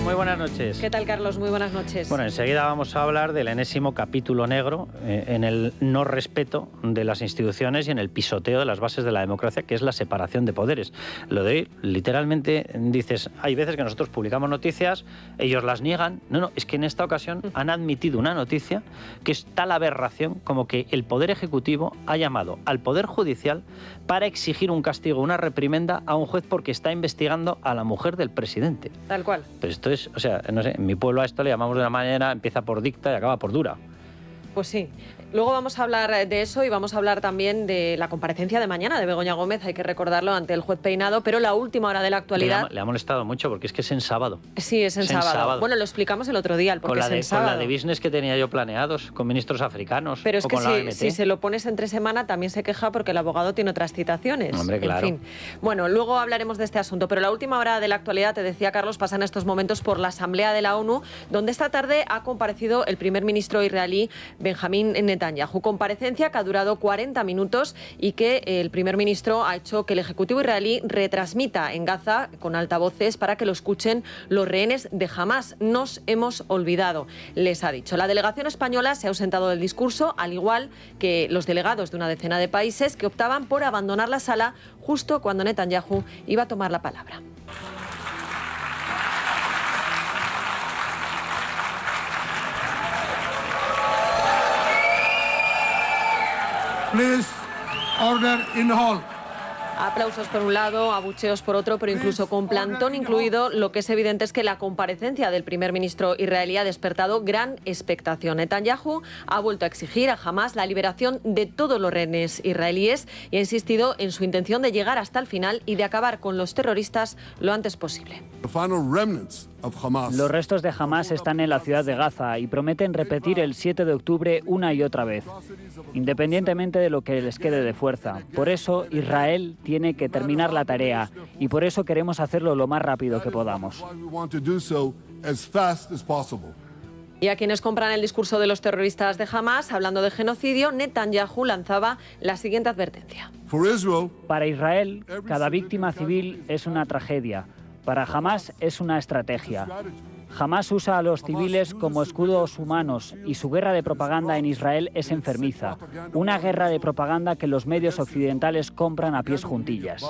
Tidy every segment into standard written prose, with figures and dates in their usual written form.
muy buenas noches. ¿Qué tal, Carlos? Muy buenas noches. Bueno, enseguida vamos a hablar del enésimo capítulo negro en el no respeto de las instituciones y en el pisoteo de las bases de la democracia, que es la separación de poderes. Lo de hoy, literalmente, dices, hay veces que nosotros publicamos noticias, ellos las niegan. No, es que en esta ocasión han admitido una noticia que es tal aberración como que el Poder Ejecutivo ha llamado al Poder Judicial para exigir un castigo, una reprimenda a un juez porque está investigando a la mujer del presidente. Tal cual. Pero esto es, o sea, no sé, en mi pueblo a esto le llamamos de una manera, empieza por dicta y acaba por dura. Pues sí. Luego vamos a hablar de eso y vamos a hablar también de la comparecencia de mañana de Begoña Gómez, hay que recordarlo, ante el juez Peinado, pero la última hora de la actualidad... Le ha molestado mucho porque es que es en sábado. Sí, es en sábado. Bueno, lo explicamos el otro día, el porque es en sábado. Con la de business que tenía yo planeados, con ministros africanos. Pero es que con si se lo pones entre semana también se queja porque el abogado tiene otras citaciones. Hombre, claro. En fin. Bueno, luego hablaremos de este asunto, pero la última hora de la actualidad, te decía Carlos, pasa en estos momentos por la Asamblea de la ONU, donde esta tarde ha comparecido el primer ministro israelí Benjamín Netanyahu. Comparecencia que ha durado 40 minutos y que el primer ministro ha hecho que el Ejecutivo israelí retransmita en Gaza con altavoces para que lo escuchen los rehenes de Hamás. Nos hemos olvidado, les ha dicho. La delegación española se ha ausentado del discurso, al igual que los delegados de una decena de países que optaban por abandonar la sala justo cuando Netanyahu iba a tomar la palabra. Please, order in the hall. Aplausos por un lado, abucheos por otro, pero incluso con plantón incluido, lo que es evidente es que la comparecencia del primer ministro israelí ha despertado gran expectación. Netanyahu ha vuelto a exigir a Hamás la liberación de todos los rehenes israelíes y ha insistido en su intención de llegar hasta el final y de acabar con los terroristas lo antes posible. Los restos de Hamás están en la ciudad de Gaza y prometen repetir el 7 de octubre una y otra vez, independientemente de lo que les quede de fuerza. Por eso Israel tiene que terminar la tarea y por eso queremos hacerlo lo más rápido que podamos. Y a quienes compran el discurso de los terroristas de Hamás, hablando de genocidio, Netanyahu lanzaba la siguiente advertencia. Para Israel, cada víctima civil es una tragedia. Para Hamás es una estrategia. Hamás usa a los civiles como escudos humanos y su guerra de propaganda en Israel es enfermiza. Una guerra de propaganda que los medios occidentales compran a pies juntillas.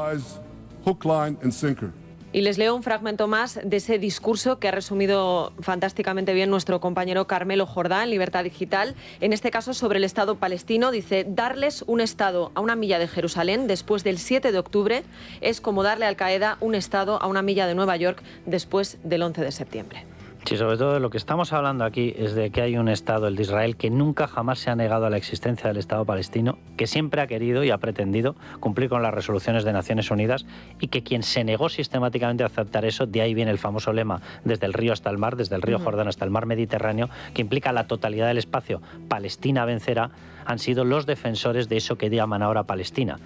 Y les leo un fragmento más de ese discurso que ha resumido fantásticamente bien nuestro compañero Carmelo Jordá en Libertad Digital. En este caso sobre el Estado palestino, dice: darles un Estado a una milla de Jerusalén después del 7 de octubre es como darle a Al-Qaeda un Estado a una milla de Nueva York después del 11 de septiembre. Sí, sobre todo de lo que estamos hablando aquí es de que hay un Estado, el de Israel, que nunca jamás se ha negado a la existencia del Estado palestino, que siempre ha querido y ha pretendido cumplir con las resoluciones de Naciones Unidas y que quien se negó sistemáticamente a aceptar eso, de ahí viene el famoso lema, desde el río hasta el mar, desde el río Jordán hasta el mar Mediterráneo, que implica la totalidad del espacio, Palestina vencerá, han sido los defensores de eso que llaman ahora Palestina.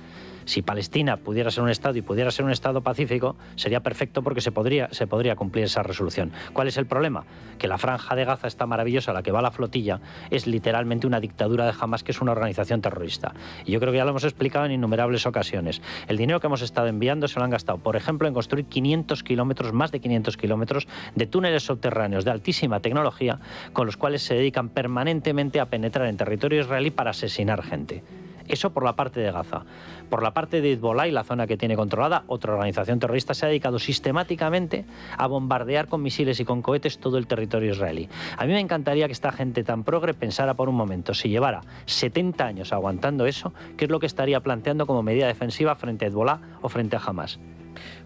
Si Palestina pudiera ser un Estado y pudiera ser un Estado pacífico, sería perfecto porque se podría cumplir esa resolución. ¿Cuál es el problema? Que la franja de Gaza está maravillosa, a la que va la flotilla, es literalmente una dictadura de Hamás, que es una organización terrorista. Y yo creo que ya lo hemos explicado en innumerables ocasiones. El dinero que hemos estado enviando se lo han gastado, por ejemplo, en construir 500 kilómetros, más de 500 kilómetros de túneles subterráneos de altísima tecnología, con los cuales se dedican permanentemente a penetrar en territorio israelí para asesinar gente. Eso por la parte de Gaza. Por la parte de Hezbollah y la zona que tiene controlada, otra organización terrorista se ha dedicado sistemáticamente a bombardear con misiles y con cohetes todo el territorio israelí. A mí me encantaría que esta gente tan progre pensara por un momento, si llevara 70 años aguantando eso, ¿qué es lo que estaría planteando como medida defensiva frente a Hezbollah o frente a Hamás?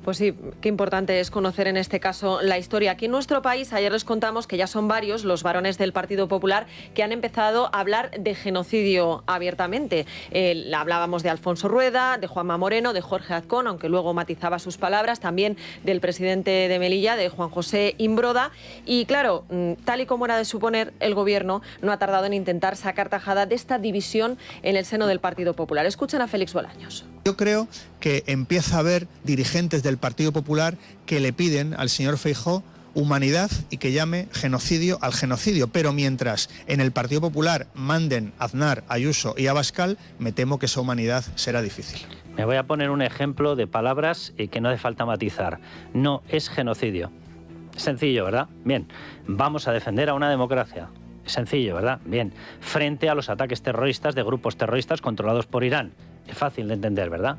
Pues sí, qué importante es conocer en este caso la historia. Aquí en nuestro país, ayer les contamos que ya son varios los varones del Partido Popular que han empezado a hablar de genocidio abiertamente. Hablábamos de Alfonso Rueda, de Juanma Moreno, de Jorge Azcón, aunque luego matizaba sus palabras, también del presidente de Melilla, de Juan José Imbroda. Y claro, tal y como era de suponer, el Gobierno no ha tardado en intentar sacar tajada de esta división en el seno del Partido Popular. Escuchen a Félix Bolaños. Yo creo que empieza a haber dirigentes del Partido Popular que le piden al señor Feijóo humanidad y que llame genocidio al genocidio. Pero mientras en el Partido Popular manden Aznar, Ayuso y Abascal, me temo que esa humanidad será difícil. Me voy a poner un ejemplo de palabras que no hace falta matizar. No es genocidio. Sencillo, ¿verdad? Bien. Vamos a defender a una democracia. Sencillo, ¿verdad? Bien. Frente a los ataques terroristas de grupos terroristas controlados por Irán. Es fácil de entender, ¿verdad?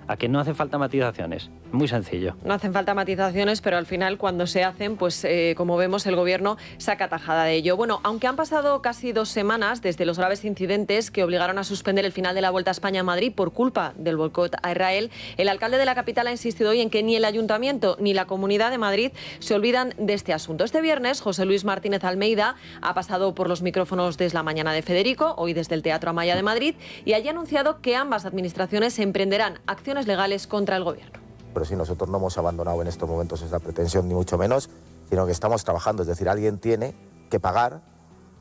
¿A que no hace falta matizaciones? Muy sencillo. No hacen falta matizaciones, pero al final cuando se hacen, pues como vemos, el Gobierno saca tajada de ello. Bueno, aunque han pasado casi 2 semanas desde los graves incidentes que obligaron a suspender el final de la Vuelta a España a Madrid por culpa del boicot a Israel, el alcalde de la capital ha insistido hoy en que ni el Ayuntamiento ni la Comunidad de Madrid se olvidan de este asunto. Este viernes, José Luis Martínez Almeida ha pasado por los micrófonos desde la mañana de Federico, hoy desde el Teatro Amaya de Madrid, y allí ha anunciado que ambas administraciones emprenderán acciones legales contra el Gobierno. Pero sí, nosotros no hemos abandonado en estos momentos esa pretensión, ni mucho menos, sino que estamos trabajando. Es decir, alguien tiene que pagar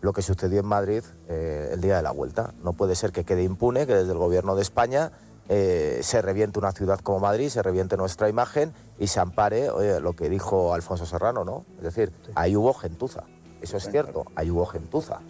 lo que sucedió en Madrid el día de la Vuelta. No puede ser que quede impune que desde el Gobierno de España se reviente una ciudad como Madrid, se reviente nuestra imagen y se ampare lo que dijo Alfonso Serrano, ¿no? Es decir, ahí hubo gentuza. Eso es cierto, ahí hubo gentuza.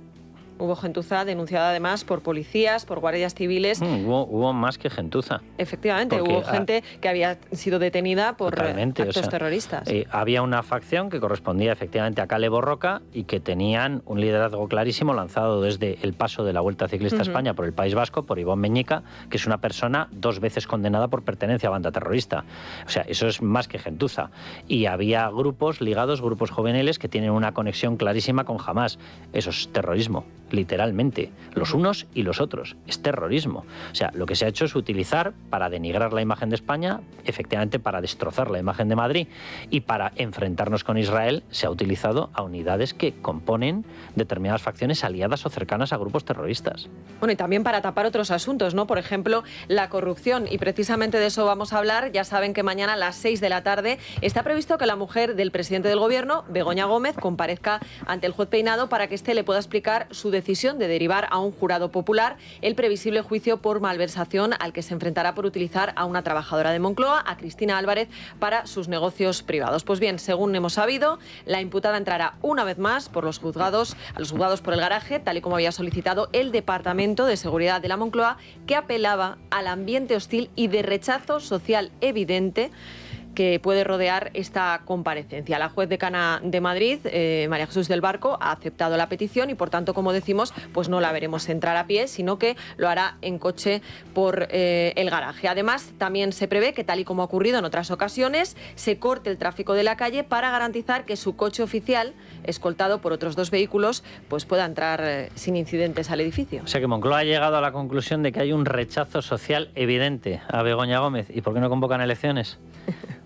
Hubo gentuza denunciada además por policías, por guardias civiles. Hubo más que gentuza. Efectivamente, porque hubo gente que había sido detenida por actos terroristas. Había una facción que correspondía efectivamente a Kale Borroka y que tenían un liderazgo clarísimo lanzado desde el paso de la Vuelta Ciclista a España por el País Vasco, por Ivón Meñica, que es una persona 2 veces condenada por pertenencia a banda terrorista. O sea, eso es más que gentuza. Y había grupos ligados, grupos juveniles, que tienen una conexión clarísima con Hamás. Eso es terrorismo. Literalmente, los unos y los otros. Es terrorismo. O sea, lo que se ha hecho es utilizar para denigrar la imagen de España, efectivamente para destrozar la imagen de Madrid, y para enfrentarnos con Israel se ha utilizado a unidades que componen determinadas facciones aliadas o cercanas a grupos terroristas. Bueno, y también para tapar otros asuntos, ¿no? Por ejemplo, la corrupción, y precisamente de eso vamos a hablar. Ya saben que mañana a las 6 de la tarde está previsto que la mujer del presidente del Gobierno, Begoña Gómez, comparezca ante el juez Peinado para que éste le pueda explicar su decisión de derivar a un jurado popular el previsible juicio por malversación al que se enfrentará por utilizar a una trabajadora de Moncloa, a Cristina Álvarez, para sus negocios privados. Pues bien, según hemos sabido, la imputada entrará una vez más a los juzgados por el garaje, tal y como había solicitado el Departamento de Seguridad de la Moncloa, que apelaba al ambiente hostil y de rechazo social evidente que puede rodear esta comparecencia. La juez decana de Madrid, María Jesús del Barco, ha aceptado la petición y, por tanto, como decimos, pues no la veremos entrar a pie, sino que lo hará en coche por el garaje. Además, también se prevé que, tal y como ha ocurrido en otras ocasiones, se corte el tráfico de la calle para garantizar que su coche oficial, escoltado por otros 2 vehículos, pues pueda entrar sin incidentes al edificio. O sea que Moncloa ha llegado a la conclusión de que hay un rechazo social evidente a Begoña Gómez. ¿Y por qué no convocan elecciones?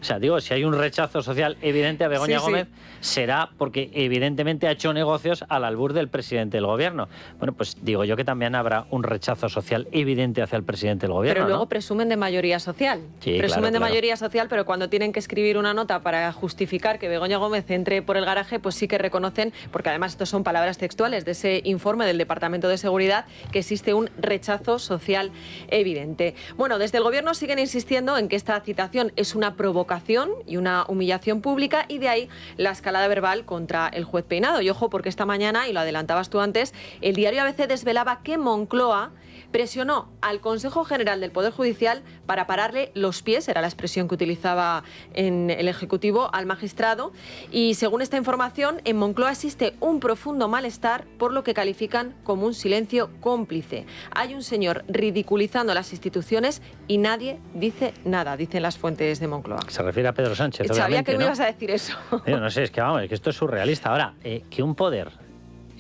O sea, digo, si hay un rechazo social evidente a Begoña Gómez, será porque evidentemente ha hecho negocios al albur del presidente del Gobierno. Bueno, pues digo yo que también habrá un rechazo social evidente hacia el presidente del Gobierno. Pero luego, ¿no?, presumen de mayoría social. Sí, presumen de claro. mayoría social, pero cuando tienen que escribir una nota para justificar que Begoña Gómez entre por el garaje, pues sí que reconocen, porque además estos son palabras textuales de ese informe del Departamento de Seguridad, que existe un rechazo social evidente. Bueno, desde el Gobierno siguen insistiendo en que esta citación es una provocación y una humillación pública, y de ahí la escalada verbal contra el juez Peinado. Y ojo, porque esta mañana, y lo adelantabas tú antes, el diario ABC desvelaba que Moncloa presionó al Consejo General del Poder Judicial para pararle los pies, era la expresión que utilizaba en el Ejecutivo, al magistrado. Y según esta información, en Moncloa existe un profundo malestar por lo que califican como un silencio cómplice. Hay un señor ridiculizando las instituciones y nadie dice nada, dicen las fuentes de Moncloa. Se refiere a Pedro Sánchez, Sabía que ¿no? me ibas a decir eso. No sé, es que esto es surrealista. Ahora, que un poder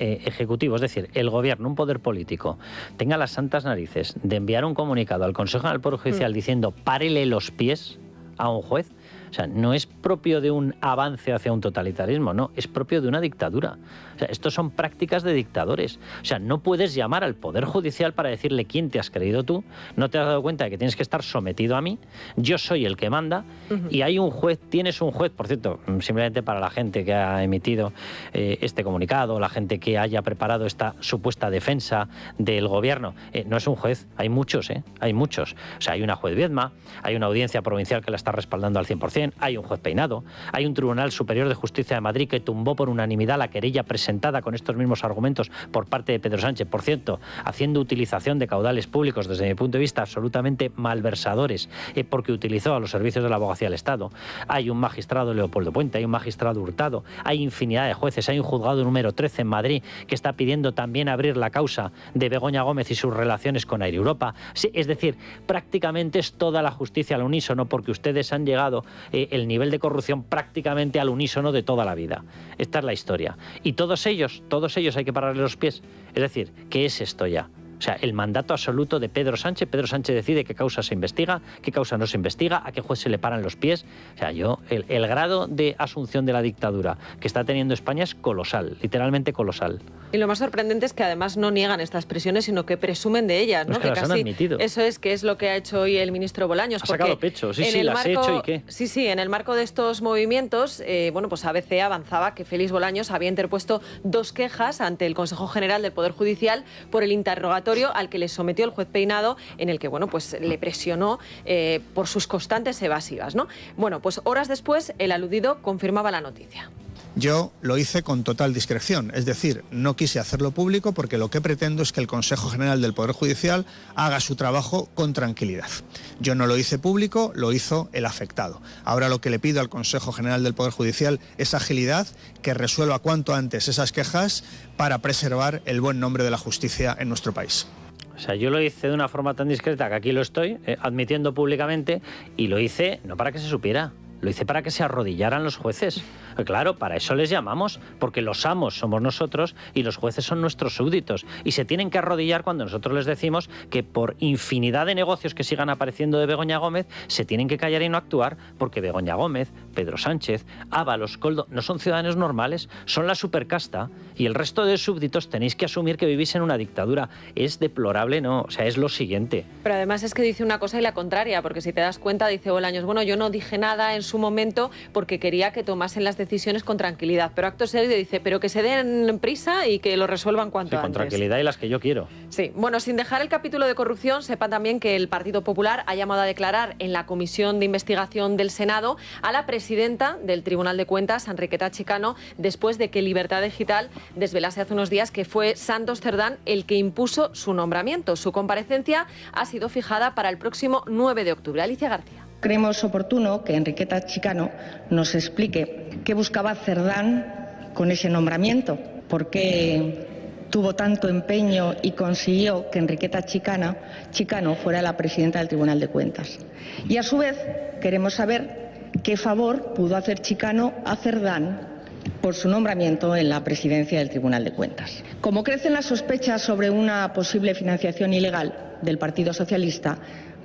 ejecutivo, es decir, el Gobierno, un poder político, tenga las santas narices de enviar un comunicado al Consejo General del Poder Judicial diciendo párele los pies a un juez, o sea, no es propio de un avance hacia un totalitarismo, no, es propio de una dictadura. O sea, estos son prácticas de dictadores. O sea, no puedes llamar al Poder Judicial para decirle quién te has creído tú, no te has dado cuenta de que tienes que estar sometido a mí, yo soy el que manda, y hay un juez, tienes un juez, por cierto, simplemente para la gente que ha emitido este comunicado, la gente que haya preparado esta supuesta defensa del Gobierno, no es un juez, hay muchos, hay muchos. O sea, hay una juez Viedma, hay una audiencia provincial que la está respaldando al 100%, 100%, hay un juez Peinado, hay un Tribunal Superior de Justicia de Madrid que tumbó por unanimidad la querella presentada con estos mismos argumentos por parte de Pedro Sánchez, por cierto, haciendo utilización de caudales públicos, desde mi punto de vista, absolutamente malversadores, porque utilizó a los servicios de la abogacía del Estado. Hay un magistrado, Leopoldo Puente, hay un magistrado Hurtado, hay infinidad de jueces, hay un juzgado número 13 en Madrid que está pidiendo también abrir la causa de Begoña Gómez y sus relaciones con Air Europa. Sí, es decir, prácticamente es toda la justicia al unísono, porque ustedes han llegado el nivel de corrupción prácticamente al unísono de toda la vida. Esta es la historia. Y todos ellos hay que pararle los pies. Es decir, ¿qué es esto ya? O sea, el mandato absoluto de Pedro Sánchez. Pedro Sánchez decide qué causa se investiga, qué causa no se investiga, a qué juez se le paran los pies. O sea, el grado de asunción de la dictadura que está teniendo España es colosal, literalmente colosal. Y lo más sorprendente es que además no niegan estas presiones, sino que presumen de ellas, ¿no? Es que las han admitido. Eso es que es lo que ha hecho hoy el ministro Bolaños. Ha sacado pecho, sí, las he hecho y qué. Sí, en el marco de estos movimientos, pues ABC avanzaba que Félix Bolaños había interpuesto 2 quejas ante el Consejo General del Poder Judicial por el interrogatorio al que le sometió el juez Peinado, en el que pues le presionó por sus constantes evasivas, ¿no? Bueno, pues horas después el aludido confirmaba la noticia. Yo lo hice con total discreción, es decir, no quise hacerlo público porque lo que pretendo es que el Consejo General del Poder Judicial haga su trabajo con tranquilidad. Yo no lo hice público, lo hizo el afectado. Ahora lo que le pido al Consejo General del Poder Judicial es agilidad, que resuelva cuanto antes esas quejas para preservar el buen nombre de la justicia en nuestro país. O sea, yo lo hice de una forma tan discreta que aquí lo estoy admitiendo públicamente, y lo hice no para que se supiera. Lo hice para que se arrodillaran los jueces. Claro, para eso les llamamos, porque los amos somos nosotros y los jueces son nuestros súbditos. Y se tienen que arrodillar cuando nosotros les decimos que por infinidad de negocios que sigan apareciendo de Begoña Gómez, se tienen que callar y no actuar, porque Begoña Gómez, Pedro Sánchez, Ábalos, Koldo, no son ciudadanos normales, son la supercasta, y el resto de súbditos tenéis que asumir que vivís en una dictadura. Es deplorable, ¿no? O sea, es lo siguiente. Pero además es que dice una cosa y la contraria, porque si te das cuenta, dice Bolaños, bueno, yo no dije nada en su momento porque quería que tomasen las decisiones con tranquilidad, pero acto seguido dice, pero que se den prisa y que lo resuelvan cuanto antes. Con tranquilidad y las que yo quiero. Sí, bueno, sin dejar el capítulo de corrupción, sepan también que el Partido Popular ha llamado a declarar en la Comisión de Investigación del Senado a la presidenta del Tribunal de Cuentas, Enriqueta Chicano, después de que Libertad Digital desvelase hace unos días que fue Santos Cerdán el que impuso su nombramiento. Su comparecencia ha sido fijada para el próximo 9 de octubre. Alicia García. Creemos oportuno que Enriqueta Chicano nos explique qué buscaba Cerdán con ese nombramiento, por qué tuvo tanto empeño y consiguió que Enriqueta Chicano fuera la presidenta del Tribunal de Cuentas. Y a su vez queremos saber qué favor pudo hacer Chicano a Cerdán por su nombramiento en la presidencia del Tribunal de Cuentas. Como crecen las sospechas sobre una posible financiación ilegal del Partido Socialista,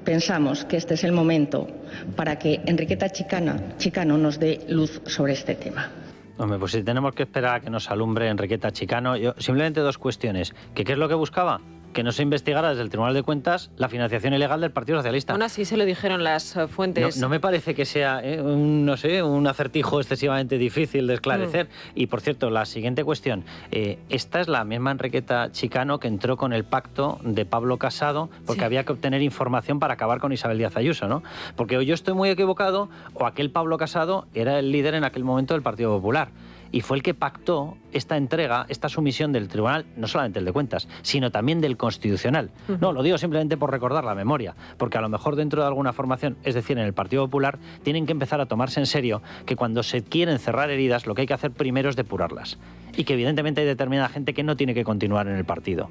pensamos que este es el momento para que Enriqueta Chicano nos dé luz sobre este tema. Hombre, pues si tenemos que esperar a que nos alumbre Enriqueta Chicano, simplemente 2 cuestiones. ¿Qué es lo que buscaba? Que no se investigara desde el Tribunal de Cuentas la financiación ilegal del Partido Socialista. Aún así se lo dijeron las fuentes. No me parece que sea un acertijo excesivamente difícil de esclarecer. Y, por cierto, la siguiente cuestión. Esta es la misma Enriqueta Chicano que entró con el pacto de Pablo Casado porque había que obtener información para acabar con Isabel Díaz Ayuso, ¿no? Porque o yo estoy muy equivocado o aquel Pablo Casado era el líder en aquel momento del Partido Popular. Y fue el que pactó esta entrega, esta sumisión del Tribunal, no solamente el de Cuentas, sino también del Constitucional. No, lo digo simplemente por recordar la memoria, porque a lo mejor dentro de alguna formación, es decir, en el Partido Popular, tienen que empezar a tomarse en serio que cuando se quieren cerrar heridas, lo que hay que hacer primero es depurarlas. Y que evidentemente hay determinada gente que no tiene que continuar en el partido.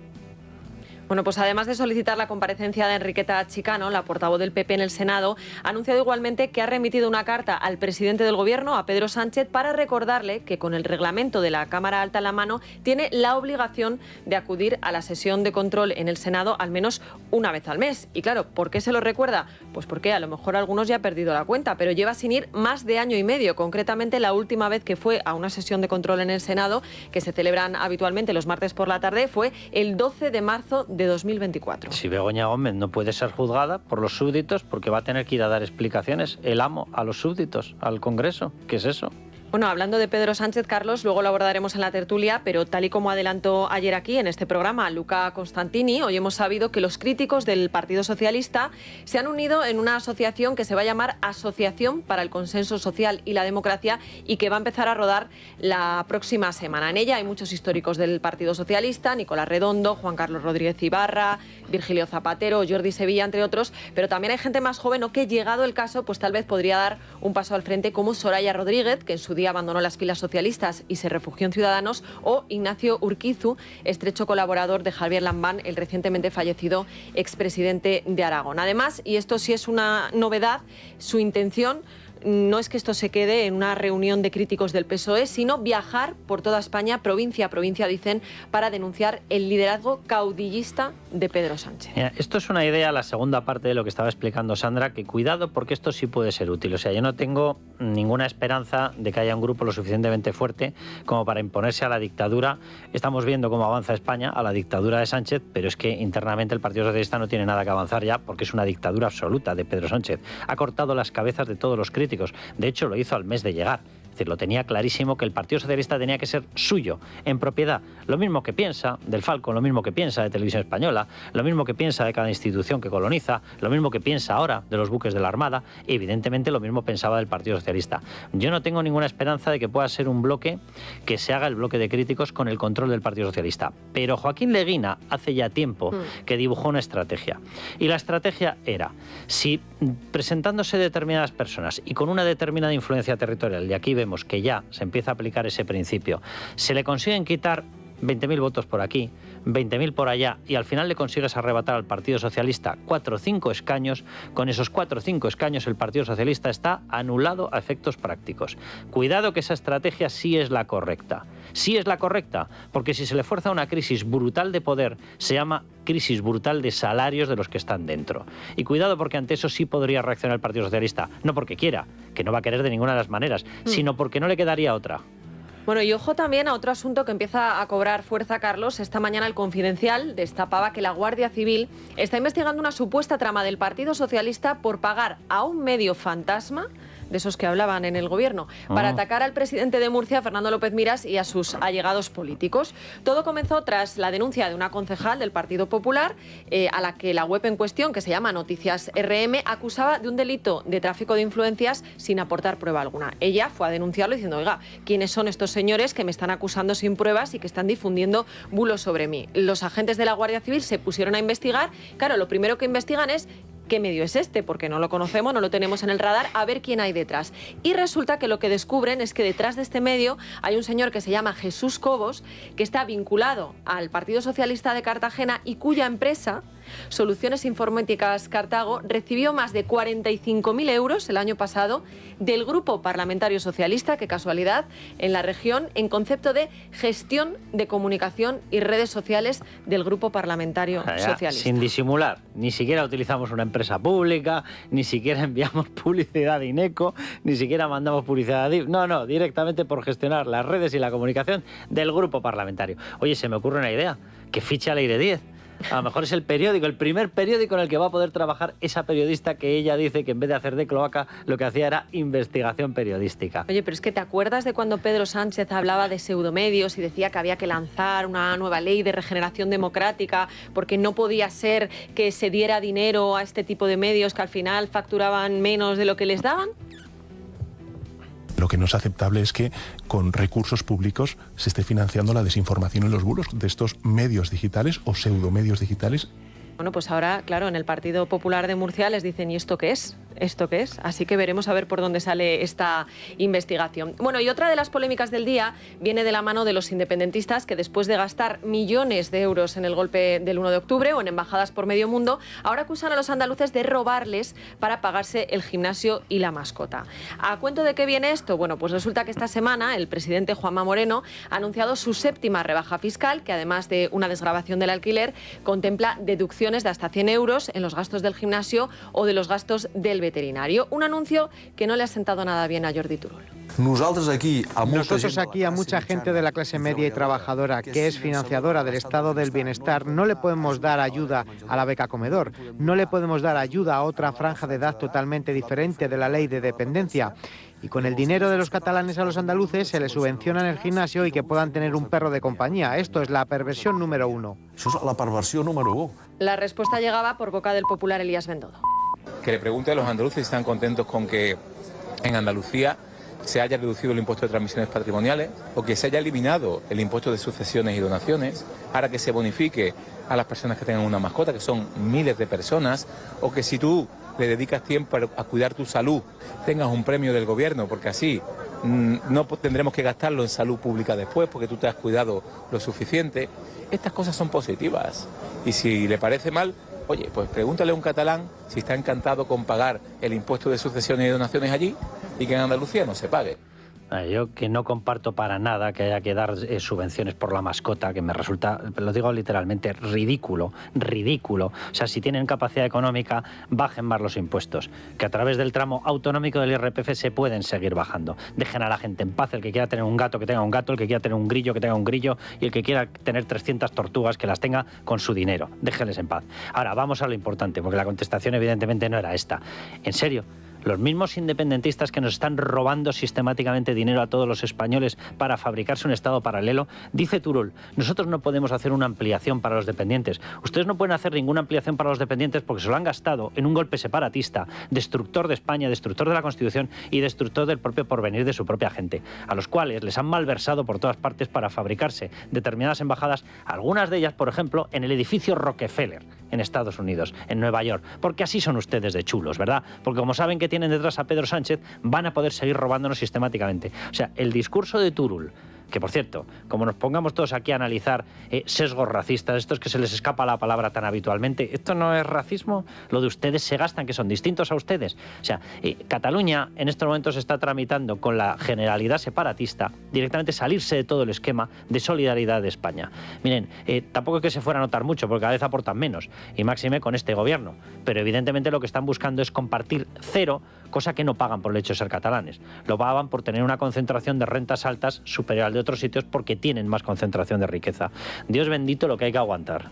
Bueno, pues además de solicitar la comparecencia de Enriqueta Chicano, la portavoz del PP en el Senado, ha anunciado igualmente que ha remitido una carta al presidente del Gobierno, a Pedro Sánchez, para recordarle que con el reglamento de la Cámara Alta en la mano tiene la obligación de acudir a la sesión de control en el Senado al menos una vez al mes. Y claro, ¿por qué se lo recuerda? Pues porque a lo mejor algunos ya han perdido la cuenta, pero lleva sin ir más de año y medio. Concretamente, la última vez que fue a una sesión de control en el Senado, que se celebran habitualmente los martes por la tarde, fue el 12 de marzo de 2024. Si Begoña Gómez no puede ser juzgada por los súbditos, porque va a tener que ir a dar explicaciones el amo a los súbditos, al Congreso. ¿Qué es eso? Bueno, hablando de Pedro Sánchez, Carlos, luego lo abordaremos en la tertulia, pero tal y como adelantó ayer aquí en este programa Luca Costantini, hoy hemos sabido que los críticos del Partido Socialista se han unido en una asociación que se va a llamar Asociación para el Consenso Social y la Democracia y que va a empezar a rodar la próxima semana. En ella hay muchos históricos del Partido Socialista, Nicolás Redondo, Juan Carlos Rodríguez Ibarra, Virgilio Zapatero, Jordi Sevilla, entre otros, pero también hay gente más joven o que, llegado el caso, pues tal vez podría dar un paso al frente, como Soraya Rodríguez, que en su día abandonó las filas socialistas y se refugió en Ciudadanos, o Ignacio Urquizu, estrecho colaborador de Javier Lambán, el recientemente fallecido expresidente de Aragón. Además, y esto sí es una novedad, su intención no es que esto se quede en una reunión de críticos del PSOE, sino viajar por toda España, provincia a provincia, dicen, para denunciar el liderazgo caudillista de Pedro Sánchez. Mira, esto es una idea, la segunda parte de lo que estaba explicando Sandra, que cuidado porque esto sí puede ser útil. O sea, yo no tengo ninguna esperanza de que haya un grupo lo suficientemente fuerte como para imponerse a la dictadura. Estamos viendo cómo avanza España a la dictadura de Sánchez, pero es que internamente el Partido Socialista no tiene nada que avanzar ya porque es una dictadura absoluta de Pedro Sánchez. Ha cortado las cabezas de todos los críticos. De hecho, lo hizo al mes de llegar. Es decir, lo tenía clarísimo que el Partido Socialista tenía que ser suyo, en propiedad. Lo mismo que piensa del Falcon, lo mismo que piensa de Televisión Española, lo mismo que piensa de cada institución que coloniza, lo mismo que piensa ahora de los buques de la Armada, y evidentemente lo mismo pensaba del Partido Socialista. Yo no tengo ninguna esperanza de que pueda ser un bloque que se haga el bloque de críticos con el control del Partido Socialista. Pero Joaquín Leguina hace ya tiempo que dibujó una estrategia. Y la estrategia era, si presentándose determinadas personas y con una determinada influencia territorial, y aquí vemos que ya se empieza a aplicar ese principio, se le consiguen quitar 20.000 votos por aquí, 20.000 por allá, y al final le consigues arrebatar al Partido Socialista 4 o 5 escaños, con esos 4 o 5 escaños el Partido Socialista está anulado a efectos prácticos. Cuidado que esa estrategia sí es la correcta. Sí es la correcta, porque si se le fuerza una crisis brutal de poder, se llama crisis brutal de salarios de los que están dentro. Y cuidado porque ante eso sí podría reaccionar el Partido Socialista, no porque quiera, que no va a querer de ninguna de las maneras, sino porque no le quedaría otra. Bueno, y ojo también a otro asunto que empieza a cobrar fuerza, Carlos. Esta mañana el Confidencial destapaba que la Guardia Civil está investigando una supuesta trama del Partido Socialista por pagar a un medio fantasma, de esos que hablaban en el gobierno, para atacar al presidente de Murcia, Fernando López Miras, y a sus allegados políticos. Todo comenzó tras la denuncia de una concejal del Partido Popular, a la que la web en cuestión, que se llama Noticias RM, acusaba de un delito de tráfico de influencias sin aportar prueba alguna. Ella fue a denunciarlo diciendo, oiga, ¿quiénes son estos señores que me están acusando sin pruebas y que están difundiendo bulos sobre mí? Los agentes de la Guardia Civil se pusieron a investigar. Claro, lo primero que investigan es ¿qué medio es este? Porque no lo conocemos, no lo tenemos en el radar, a ver quién hay detrás. Y resulta que lo que descubren es que detrás de este medio hay un señor que se llama Jesús Cobos, que está vinculado al Partido Socialista de Cartagena y cuya empresa, Soluciones Informáticas Cartago, recibió más de 45.000 euros el año pasado del Grupo Parlamentario Socialista, qué casualidad, en la región, en concepto de gestión de comunicación y redes sociales del Grupo Parlamentario Socialista. Sin disimular, ni siquiera utilizamos una empresa pública, ni siquiera enviamos publicidad de INECO, ni siquiera mandamos publicidad de DIF. No, directamente por gestionar las redes y la comunicación del Grupo Parlamentario. Oye, se me ocurre una idea, que fiche a Leire Díez. A lo mejor es el periódico, el primer periódico en el que va a poder trabajar esa periodista que ella dice que en vez de hacer de cloaca, lo que hacía era investigación periodística. Oye, pero es que ¿te acuerdas de cuando Pedro Sánchez hablaba de pseudomedios y decía que había que lanzar una nueva ley de regeneración democrática porque no podía ser que se diera dinero a este tipo de medios que al final facturaban menos de lo que les daban? Lo que no es aceptable es que con recursos públicos se esté financiando la desinformación y los bulos de estos medios digitales o pseudomedios digitales. Bueno, pues ahora, claro, en el Partido Popular de Murcia les dicen, ¿y esto qué es? ¿Esto qué es? Así que veremos a ver por dónde sale esta investigación. Bueno, y otra de las polémicas del día viene de la mano de los independentistas que después de gastar millones de euros en el golpe del 1 de octubre o en embajadas por medio mundo, ahora acusan a los andaluces de robarles para pagarse el gimnasio y la mascota. ¿A cuento de qué viene esto? Bueno, pues resulta que esta semana el presidente Juanma Moreno ha anunciado su 7ª rebaja fiscal, que además de una desgravación del alquiler, contempla deducciones de hasta 100 euros en los gastos del gimnasio o de los gastos del veterinario. Un anuncio que no le ha sentado nada bien a Jordi Turull. Nosotros aquí a mucha gente de la clase media y trabajadora que es financiadora del estado del bienestar no le podemos dar ayuda a la beca comedor, no le podemos dar ayuda a otra franja de edad totalmente diferente de la ley de dependencia. Y con el dinero de los catalanes a los andaluces se les subvencionan el gimnasio y que puedan tener un perro de compañía. Esto es la perversión número 1. Eso es la perversión número 1. La respuesta llegaba por boca del popular Elías Bendodo. Que le pregunte a los andaluces si están contentos con que en Andalucía se haya reducido el impuesto de transmisiones patrimoniales o que se haya eliminado el impuesto de sucesiones y donaciones, para que se bonifique a las personas que tengan una mascota, que son miles de personas, o que si tú le dedicas tiempo a cuidar tu salud, tengas un premio del gobierno, porque así no tendremos que gastarlo en salud pública después, porque tú te has cuidado lo suficiente. Estas cosas son positivas. Y si le parece mal, oye, pues pregúntale a un catalán si está encantado con pagar el impuesto de sucesiones y donaciones allí y que en Andalucía no se pague. Yo que no comparto para nada que haya que dar subvenciones por la mascota, que me resulta, lo digo literalmente, ridículo. O sea, si tienen capacidad económica, bajen más los impuestos. Que a través del tramo autonómico del IRPF se pueden seguir bajando. Dejen a la gente en paz, el que quiera tener un gato, que tenga un gato, el que quiera tener un grillo, que tenga un grillo, y el que quiera tener 300 tortugas, que las tenga con su dinero. Déjenles en paz. Ahora, vamos a lo importante, porque la contestación evidentemente no era esta. En serio, los mismos independentistas que nos están robando sistemáticamente dinero a todos los españoles para fabricarse un Estado paralelo, dice Turull, nosotros no podemos hacer una ampliación para los dependientes. Ustedes no pueden hacer ninguna ampliación para los dependientes porque se lo han gastado en un golpe separatista, destructor de España, destructor de la Constitución y destructor del propio porvenir de su propia gente, a los cuales les han malversado por todas partes para fabricarse determinadas embajadas, algunas de ellas, por ejemplo, en el edificio Rockefeller, en Estados Unidos, en Nueva York, porque así son ustedes de chulos, ¿verdad? Porque como saben que tienen detrás a Pedro Sánchez, van a poder seguir robándonos sistemáticamente. O sea, el discurso de Turull, que por cierto, como nos pongamos todos aquí a analizar sesgos racistas, estos que se les escapa la palabra tan habitualmente, ¿esto no es racismo? Lo de ustedes se gastan, que son distintos a ustedes. O sea, Cataluña en estos momentos está tramitando con la Generalidad separatista directamente salirse de todo el esquema de solidaridad de España. Miren, tampoco es que se fuera a notar mucho, porque cada vez aportan menos, y máxime con este gobierno, pero evidentemente lo que están buscando es compartir cero, cosa que no pagan por el hecho de ser catalanes. Lo pagan por tener una concentración de rentas altas superior al de otros sitios porque tienen más concentración de riqueza. Dios bendito lo que hay que aguantar.